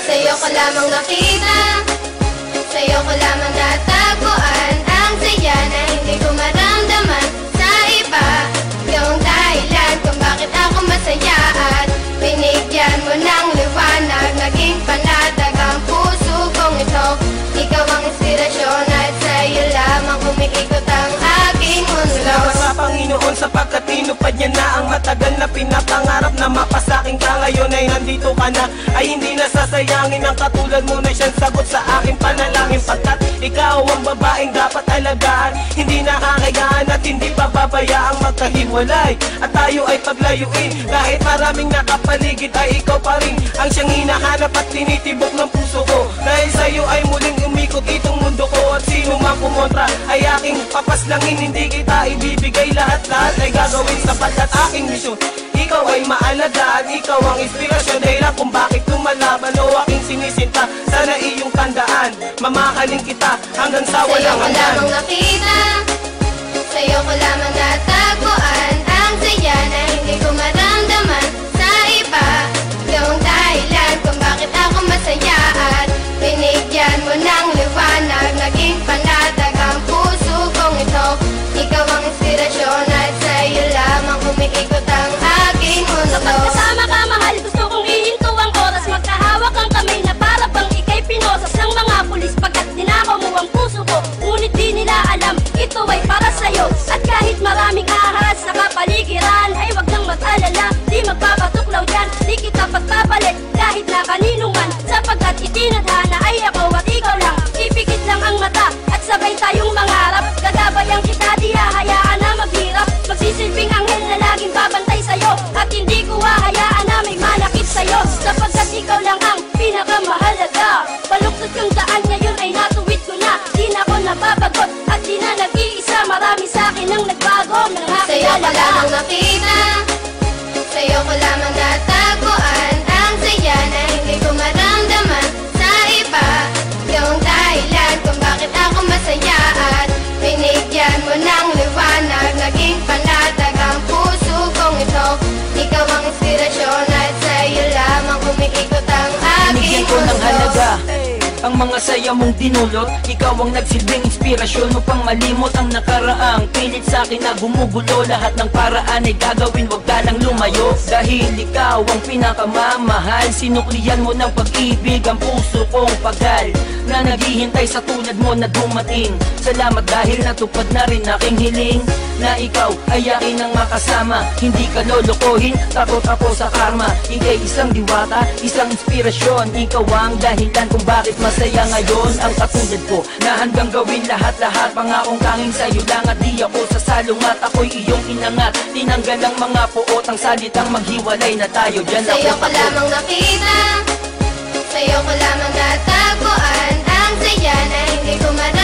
Sa'yo ko lamang nakita, sa'yo ko lamang natagpuan ang saya na hindi ko maramdaman sa iba. Yung dahilan kung bakit ako masaya at binigyan mo ng liwanag, naging panatag ang puso kong ito. Ikaw ang inspirasyon at sa'yo lamang umiikot ang aking mundo. Salamat sa Panginoon sapagkat tinupad niya na ang matagal na pinapangarap na mapasakin ka. Ngayon ay nandito ka na, ay hindi nasasayangin ang katulad mo na siyang sagot sa aking panalangin. Pagkat ikaw ang babaeng dapat alagaan, hindi nakakayaan at hindi pababayaang magkahiwalay at tayo ay paglayuin. Kahit maraming nakapaligid ay ikaw pa rin ang siyang hinahanap at tinitibok ng puso ko. Dahil sa'yo ay muling umikot itong mundo ko at sino mang kumontra ay aking papaslangin. Hindi kita ibibigay, lahat-lahat ay gagawin sapagkat aking misyon. Ikaw ay maalagaan, ikaw ang inspirasyon, dahilan kung bakit lumalaban o aking sinisinta. Sana iyong tandaan, mamahalin kita hanggang sa walang hanggan. Sa'yo ko lamang nakita, sa'yo ko lamang natagpuan ang saya na hindi ko maramdaman sa iba. Yung dahilan kung bakit ako masaya at binigyan mo ng liwanag, naging panatag ang puso kong ito. Ikaw ang inspirasyon at sa'yo lamang umiikot ang aking mundo. Kapag kasama ka mahal, gusto kong ihinto ang oras, magkahawak ang kamay na para bang ikay pinosas ng mga pulis. Pagkat dinakaw mo ang puso ko, ngunit di nila alam ito ay para sa'yo. At kahit maraming ahas sa kapaligiran ay wag nang mag-alala, di magpapatuklaw yan, di kita pagpapalit kahit na kanino man. Sapagkat itinadhana ay ako at ikaw lang, ipikit lang ang mata at sabay tayong mangarap. Gagabayan kita, di hahayaan na maghirap, magsisilbing anghel na laging babantay sa'yo. At hindi ko hahayaan na may manakit sa'yo, sapagkat ikaw lang ang pinakamahalaga. Baluktot yung daan ngayon ay natuwid ko na, di na ako nababagot at di na nag-iisa. Marami sa'kin ang nagbago ng aking Sa'yo ko alaga. lamang nakita, sa'yo ko lamang natagpuan ang saya na hindi ko maramdaman sa iba. Yung dahilan kung bakit ako masaya at binigyan mo ng liwanag, naging panatag ang puso kong ito. Ikaw ang inspirasyon at sa'yo lamang umiikot ang aking Binigyan ko ng mundo. halaga ang mga saya mong dinulot. Ikaw ang nagsilbing inspirasyon upang malimot ang nakaraang pilit sa akin na gumugulo. Lahat ng paraan ay gagawin, wag ka lang lumayo. Dahil ikaw ang pinakamamahal, sinuklian mo ng pag-ibig ang puso kong pagal na naghihintay sa tulad mo na dumating. Salamat dahil natupad na rin aking hiling na ikaw ay akin ang makasama. Hindi ka lolokohin, takot ako sa karma. Ika'y isang diwata, isang inspirasyon. Ikaw ang dahilan kung bakit masaya ngayon ang katulad ko, na hanggang gawin lahat-lahat. Pangakong tanging sa'yo lang at di ako sasalungat. Ako'y iyong inangat, tinanggal ang mga puot, ang salitang maghiwalay na tayo. Diyan ako Sa'yo ko lamang nakita, sa'yo ko lamang natagpuan ang saya na hindi ko maramdaman